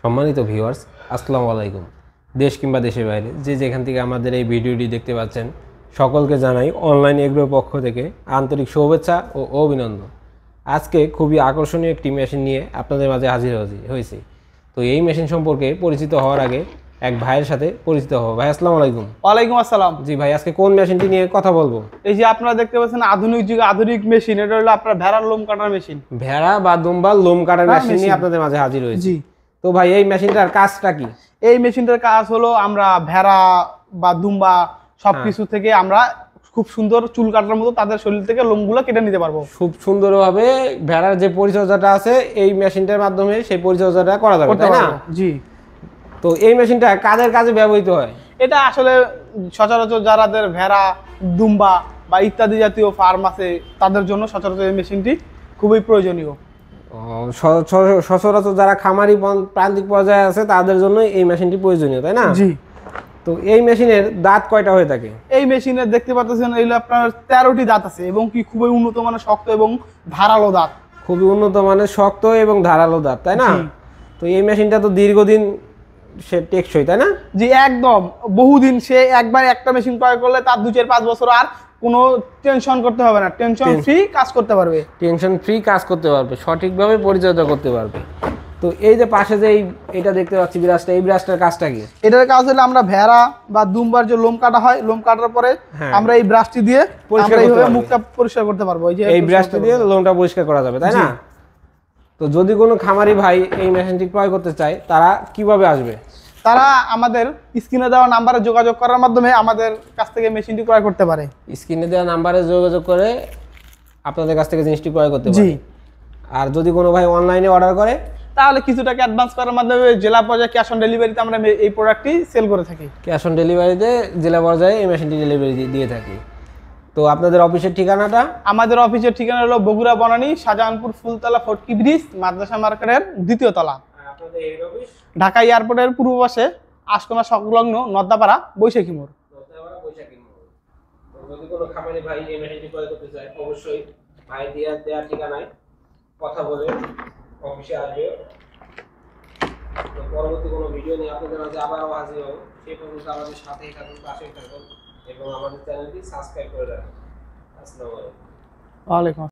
সম্মানিত ভিউয়ার্স, আসসালামু আলাইকুম। দেশ কিংবা দেশের বাইরে যে যেখান থেকে আমাদের এই ভিডিওটি দেখতে পাচ্ছেন, সকলকে জানাই অনলাইন এগ্রোর পক্ষ থেকে আন্তরিক শুভেচ্ছা ও অভিনন্দন। আজকে খুবই আকর্ষণীয় একটি মেশিন নিয়ে আপনাদের মাঝে হাজির হয়েছি। তো এই মেশিন সম্পর্কে পরিচিত হওয়ার আগে এক ভাইয়ের সাথে পরিচিত হবো। ভাই আসসালামু আলাইকুম। ওয়ালাইকুম আসসালাম। জি ভাই, আজকে কোন মেশিনটি নিয়ে কথা বলবো? এই যে আপনারা দেখতে পাচ্ছেন আধুনিক যুগে আধুনিক মেশিন, এটা হলো আপনার ভেড়ার লোম কাটার মেশিন। ভেড়া বা দুম্বার লোম কাটার মেশিন নিয়ে আপনাদের মাঝে হাজির হয়েছি। জি। তো ভাই, এই মেশিনটার কাজটা কি? এই মেশিনটার কাজ হলো আমরা ভেড়া বা দুম্বা সবকিছু থেকে আমরা খুব সুন্দর চুল কাটার মতো তাদের শরীর থেকে লোমগুলো কেটে নিতে পারবো। খুব সুন্দরভাবে ভেড়ার যে পরিচর্যাটা আছে এই মেশিনটার মাধ্যমে সেই পরিচর্যাটা করা যাবে, তাই না? জি। তো এই মেশিনটা কাদের কাজে ব্যবহৃত হয়? এটা আসলে সচরাচর যারাদের ভেড়া দুম্বা বা ইত্যাদি জাতীয় ফার্ম আছে তাদের জন্য সচরাচর এই মেশিনটি খুবই প্রয়োজনীয়। সচরাচর যারা খামারি প্রান্তিক পর্যায়ে আছে তাদের জন্য এই মেশিনটি প্রয়োজনীয়, তাই না? জি। তো এই মেশিনের দাঁত কয়টা হয়ে থাকে? এই মেশিনে দেখতে পাচ্ছেন এইগুলো আপনার 13টি দাঁত আছে এবং কি খুবই উন্নত মানের শক্ত এবং ধারালো দাঁত। খুবই উন্নত মানের শক্ত এবং ধারালো দাঁত, তাই না? জি। তো এই মেশিনটা তো দীর্ঘদিন সে টেকসই, তাই না? জি, একদম বহুদিন। সে একবার একটা মেশিন ক্রয় করলে তার 2-4-5 বছর আর কোনো টেনশন করতে হবে না, টেনশন ফ্রি কাজ করতে পারবে। টেনশন ফ্রি কাজ করতে পারবে, সঠিকভাবে পরিচর্যা করতে পারবে। তো এই যে পাশে যে এটা দেখতে পাচ্ছি ব্রাশটা, এই ব্রাশটার কাজটা কি? এটার কাজ হলো আমরা ভেড়া বা দুম্বার যে লোম কাটা হয়, লোম কাটার পরে আমরা এই ব্রাশটি দিয়ে এইভাবে মুখটা পরিষ্কার করতে পারবো। এই ব্রাশটি দিয়ে লোমটা পরিষ্কার করা যাবে, তাই না? তো যদি কোনো খামারি ভাই এই মেশিনটি ক্রয় করতে চায় তারা কিভাবে আসবে? তারা আমাদের স্ক্রিনে দেওয়া নাম্বারে যোগাযোগ করার মাধ্যমে আমাদের কাছ থেকে মেশিনটি ক্রয় করতে পারে। স্ক্রিনে দেওয়া নাম্বারে যোগাযোগ করে আপনাদের কাছ থেকে জিনিসটি ক্রয় করতে পারে। জি। আর যদি কোনো ভাই অনলাইনে অর্ডার করে তাহলে কিছু টাকা অ্যাডভান্স করার মাধ্যমে জেলা পর্যায়ে ক্যাশ অন ডেলিভারিতে আমরা এই প্রোডাক্টটি সেল করে থাকি। ক্যাশ অন ডেলিভারিতে জেলা পর্যায়ে এই মেশিনটি ডেলিভারি দিয়ে থাকি। তো আপনাদের অফিসের ঠিকানাটা? আমাদের অফিসের ঠিকানা হলো বগুড়া বনানী শাহজাহানপুর ফুলতলা ফটকি ব্রিজ মাদ্রাসা মার্কেটের 2য় তলা। আপনাদের হেড অফিস ঢাকা এয়ারপোর্টের পূর্ব পাশে আশকোনা সংলগ্ন নদ্দাপাড়া বৈশাখী মোড়। যদি কোনো খামারি ভাই এই মেশিনটি ক্রয় করতে চায় অবশ্যই ভাই দেওয়া ঠিকানায় কথা বলে অফিসে আসবে। তো পরবর্তী কোনো ভিডিও নিয়ে আপনাদের মাঝে আবারও হাজির হব। সেই পর্যন্ত আমাদের সাথেই থাকুন, পাশেই থাকুন এবং আমাদের চ্যানেলটি সাবস্ক্রাইব করে রাখুন। আসসালামু আলাইকুম। ওয়ালাইকুম।